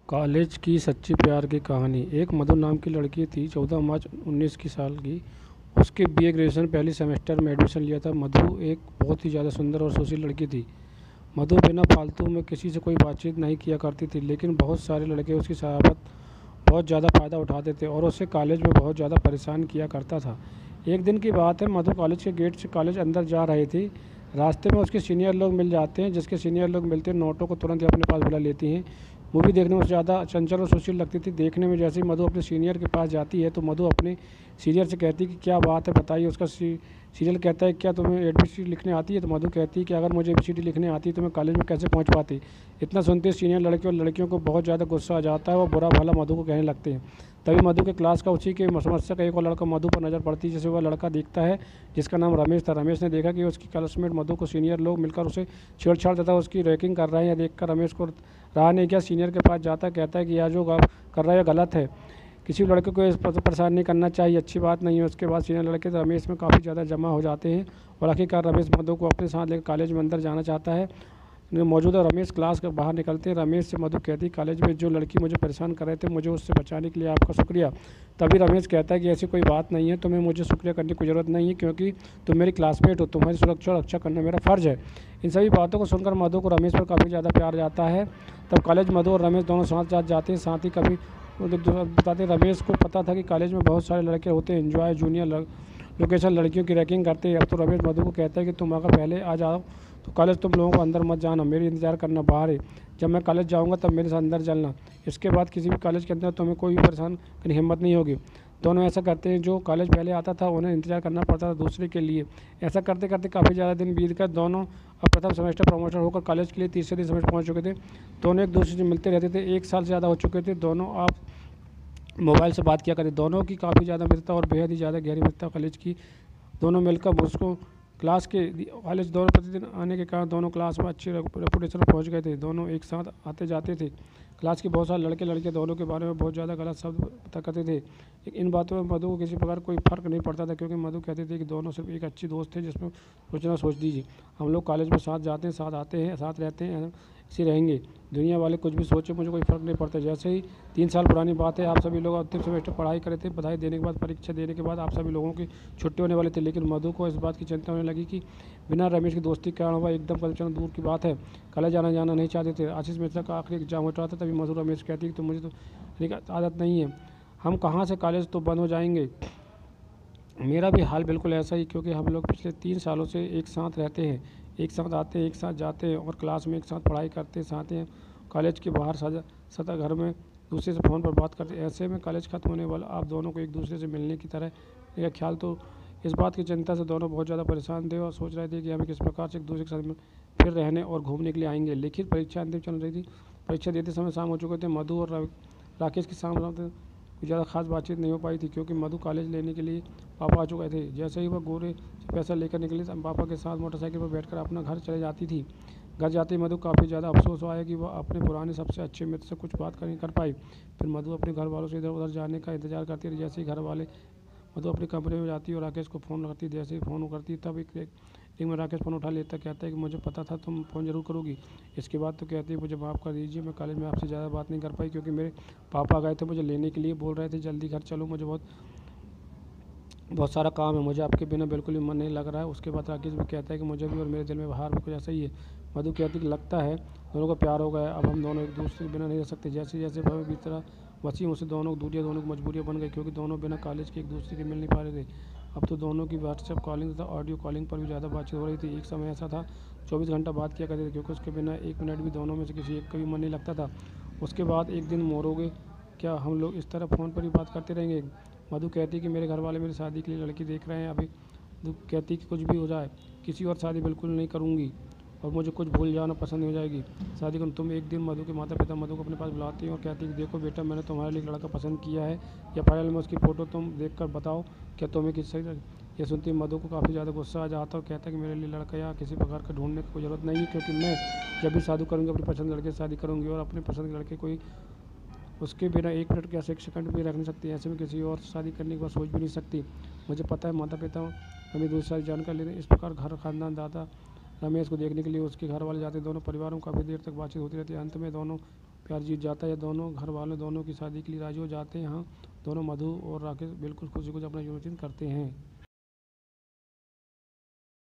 College की सच्ची प्यार की कहानी। एक मधु नाम की लड़की थी, 14 मार्च 19 की साल की। उसके बीए ग्रेजुएशन पहले सेमेस्टर में एडमिशन लिया था। मधु एक बहुत ही ज़्यादा सुंदर और सुशील लड़की थी। मधु बिना फालतू में किसी से कोई बातचीत नहीं किया करती थी, लेकिन बहुत सारे लड़के उसकी शराबत बहुत ज़्यादा फ़ायदा उठाते थे और उसे कॉलेज में बहुत ज़्यादा परेशान किया करता था। एक दिन की बात है, मधु कॉलेज के गेट से कॉलेज अंदर जा रही थी। रास्ते में उसके सीनियर लोग मिल जाते हैं। जिसके सीनियर लोग मिलते हैं, नोटों को तुरंत ही अपने पास बुला लेती हैं। मूवी देखने में ज़्यादा चंचल और सुशील लगती थी। देखने में जैसे ही मधु अपने सीनियर के पास जाती है तो मधु अपने सीनियर से कहती है कि क्या बात है, बताइए। उसका सीनियर कहता है, क्या तुम्हें एबीसीडी लिखने आती है? तो मधु कहती है कि अगर मुझे एबीसीडी लिखने आती तो मैं कॉलेज में कैसे पहुंच पाती। इतना सुनते सीनियर लड़के और लड़कियों को बहुत ज़्यादा गुस्सा आ जाता है। वो बुरा भला मधु को कहने लगते हैं। तभी मधु के क्लास का उसी के समस्या का एक और लड़का मधु पर नज़र पड़ती है, जिसे वह लड़का देखता है, जिसका नाम रमेश था। रमेश ने देखा कि उसकी क्लासमेट मधु को सीनियर लोग मिलकर उसे छेड़छाड़ तथा उसकी रैगिंग कर रहे हैं। यह देखकर रमेश को रहा नहीं गया, सीनियर के पास जाता कहता है कि यह जो कर रहा है गलत है। किसी भी लड़के को इस पर परेशान नहीं करना चाहिए, अच्छी बात नहीं है। उसके बाद सीनियर लड़के तो रमेश में काफ़ी ज़्यादा जमा हो जाते हैं और आखिरकार रमेश मधु को अपने साथ लेकर कॉलेज में अंदर जाना चाहता है। मौजूदा रमेश क्लास के बाहर निकलते हैं। रमेश से मधु कहती है, कॉलेज में जो लड़की मुझे परेशान कर रहे थे, मुझे उससे बचाने के लिए आपका शुक्रिया। तभी रमेश कहता है कि ऐसी कोई बात नहीं है, तुम्हें मुझे शुक्रिया करने की ज़रूरत नहीं है, क्योंकि तुम मेरी क्लासमेट हो, तुम्हारी सुरक्षा और रक्षा करना मेरा फ़र्ज़ है। इन सभी बातों को सुनकर मधु को रमेश पर काफ़ी ज़्यादा प्यार जाता है। तब कॉलेज मधु और रमेश दोनों साथ साथ जाते हैं। साथ ही कभी बताते, रमेश को पता था कि कॉलेज में बहुत सारे लड़के होते हैं, एंजॉय जूनियर लोकेशन लड़कियों की रैगिंग करते हैं। अब तो रमेश मधु को कहता है कि तुम अगर पहले आ जाओ तो कॉलेज तुम लोगों को अंदर मत जाना, मेरी इंतज़ार करना बाहर है। जब मैं कॉलेज जाऊंगा तब मेरे साथ अंदर चलना। इसके बाद किसी भी कॉलेज के अंदर तुम्हें कोई भी परेशान करने की हिम्मत नहीं होगी। दोनों ऐसा करते हैं। जो कॉलेज पहले आता था उन्हें इंतजार करना पड़ता था दूसरे के लिए। ऐसा करते करते काफ़ी ज़्यादा दिन बीत कर दोनों अब प्रथम सेमेस्टर प्रमोशन होकर कॉलेज के लिए तीसरे दिन सेमेस्टर पहुँच चुके थे। दोनों एक दूसरे से मिलते रहते थे। 1 साल से ज़्यादा हो चुके थे। दोनों आप मोबाइल से बात किया करते। दोनों की काफ़ी ज़्यादा मित्रता और बेहद ही ज़्यादा गहरी मित्रता कॉलेज की। दोनों मिलकर उसको क्लास के कॉलेज दोनों प्रतिदिन आने के कारण दोनों क्लास में अच्छी रेपुटेशन पर पहुँच गए थे। दोनों एक साथ आते जाते थे। क्लास के बहुत सारे लड़के लड़कियाँ दोनों के बारे में बहुत ज़्यादा गलत शब्द पता करते थे। इन बातों में मधु को किसी प्रकार कोई फ़र्क नहीं पड़ता था, क्योंकि मधु कहते थे कि दोनों सिर्फ एक अच्छी दोस्त थे, जिसमें सोचना सोच दीजिए। हम लोग कॉलेज में साथ जाते हैं, साथ आते हैं, साथ रहते हैं, ऐसे रहेंगे। दुनिया वाले कुछ भी सोचे, मुझे कोई फ़र्क नहीं पड़ता। जैसे ही 3 साल पुरानी बात है, आप सभी लोग अंतिम सेमेस्टर पढ़ाई करे थे। बधाई देने के बाद, परीक्षा देने के बाद आप सभी लोगों की छुट्टी होने वाली थी, लेकिन मधु को इस बात की चिंता होने लगी कि बिना रमेश की दोस्ती के कारण हुआ एकदम कदम दूर की बात है। कॉलेज जाना नहीं चाहते थे। आशीष मिश्रा का आखिरी एग्जाम हो रहा था, तभी मधु रमेश कहती कि तो मुझे तो आदत नहीं है, हम कहाँ से कॉलेज तो बंद हो जाएंगे। मेरा भी हाल बिल्कुल ऐसा ही, क्योंकि हम लोग पिछले 3 सालों से एक साथ रहते हैं, एक साथ आते हैं, एक साथ जाते हैं और क्लास में एक साथ पढ़ाई करते हैं, साथ हैं कॉलेज के बाहर सदा घर में दूसरे से फ़ोन पर बात करते। ऐसे में कॉलेज ख़त्म होने वाला, आप दोनों को एक दूसरे से मिलने की तरह यह ख्याल। तो इस बात की चिंता से दोनों बहुत ज़्यादा परेशान थे और सोच रहे थे कि हमें किस प्रकार से एक दूसरे के साथ फिर रहने और घूमने के लिए आएंगे। लिखित परीक्षा अंतिम चल रही थी। परीक्षा देते समय शाम हो चुके थे। मधु और राकेश की शाम कुछ ज़्यादा खास बातचीत नहीं हो पाई थी, क्योंकि मधु कॉलेज लेने के लिए पापा आ चुके थे। जैसे ही वह गोरे से पैसा लेकर निकली, पापा के साथ मोटरसाइकिल पर बैठकर अपना घर चले जाती थी। घर जाते ही मधु काफ़ी ज़्यादा अफसोस आया कि वह अपने पुराने सबसे अच्छे मित्र से कुछ बात नहीं कर पाई। फिर मधु अपने घर वालों से इधर उधर जाने का इंतजार करती रही। जैसे ही घर वाले, मधु अपने कमरे में जाती और राकेश को फ़ोन करती। जैसे ही फ़ोन करती तब एक में राकेश फ़ोन उठा लेता, कहता है कि मुझे पता था तुम फ़ोन ज़रूर करोगी। इसके बाद तो कहती है, मुझे माफ़ कर दीजिए, मैं कॉलेज में आपसे ज़्यादा बात नहीं कर पाई, क्योंकि मेरे पापा गए थे मुझे लेने के लिए, बोल रहे थे जल्दी घर चलो, मुझे बहुत सारा काम है, मुझे आपके बिना बिल्कुल भी मन नहीं लग रहा है। उसके बाद राकेश भी कहता है कि मुझे भी और मेरे दिल में बाहर भी कुछ ऐसा ही है। मधु कहती कि लगता है दोनों को प्यार हो गया, अब हम दोनों एक दूसरे के बिना नहीं रह सकते। जैसे जैसे भव्य बीत रहा वसीम उसे दोनों दूरियाँ, दोनों की मजबूरियाँ बन गई, क्योंकि दोनों बिना कॉलेज के एक दूसरे के मिल नहीं पा रहे थे। अब तो दोनों की व्हाट्सएप कॉलिंग तथा ऑडियो कॉलिंग पर भी ज़्यादा बातचीत हो रही थी। एक समय ऐसा था 24 घंटा बात किया करते थे, क्योंकि उसके बिना 1 मिनट भी दोनों में से किसी एक का भी मन नहीं लगता था। उसके बाद एक दिन मोरोगे, क्या हम लोग इस तरह फ़ोन पर ही बात करते रहेंगे? मधु कहती कि मेरे घर वाले मेरी शादी के लिए लड़की देख रहे हैं। अभी मधु कहती कि कुछ भी हो जाए, किसी और शादी बिल्कुल नहीं करूँगी और मुझे कुछ भूल जाना पसंद नहीं हो जाएगी शादी करूँ। तुम एक दिन मधु के माता पिता मधु को अपने पास बुलाती हैं और कहती कि देखो बेटा, मैंने तुम्हारे लिए एक लड़का पसंद किया है, या फाइनल में उसकी फ़ोटो तुम देख कर बताओ क्या तुम्हें किससे। ये सुनती मधु को काफ़ी ज़्यादा गुस्सा आ जाता और कहता है कि मेरे लिए लड़का या किसी प्रकार का ढूंढने की कोई ज़रूरत नहीं है, क्योंकि मैं जब भी शादी करूँगी अपनी पसंद लड़के से शादी करूँगी और अपने पसंद के लड़के कोई उसके बिना 1 मिनट या 1 सेकंड भी रख नहीं सकती। ऐसे में किसी और से शादी करने की बात सोच भी नहीं सकती। मुझे पता है माता पिता हमें दूसरी शादी जानकर लेते। इस प्रकार घर खानदान दादा रमेश को देखने के लिए उसके घर वाले जाते। दोनों परिवारों को काफ़ी देर तक बातचीत होती रहती है। अंत में दोनों प्यार जीत जाता है। दोनों घर वाले दोनों की शादी के लिए राज़ी हो जाते हैं। यहाँ दोनों मधु और राकेश बिल्कुल खुशी खुशी अपना जीवन व्यतीत करते हैं।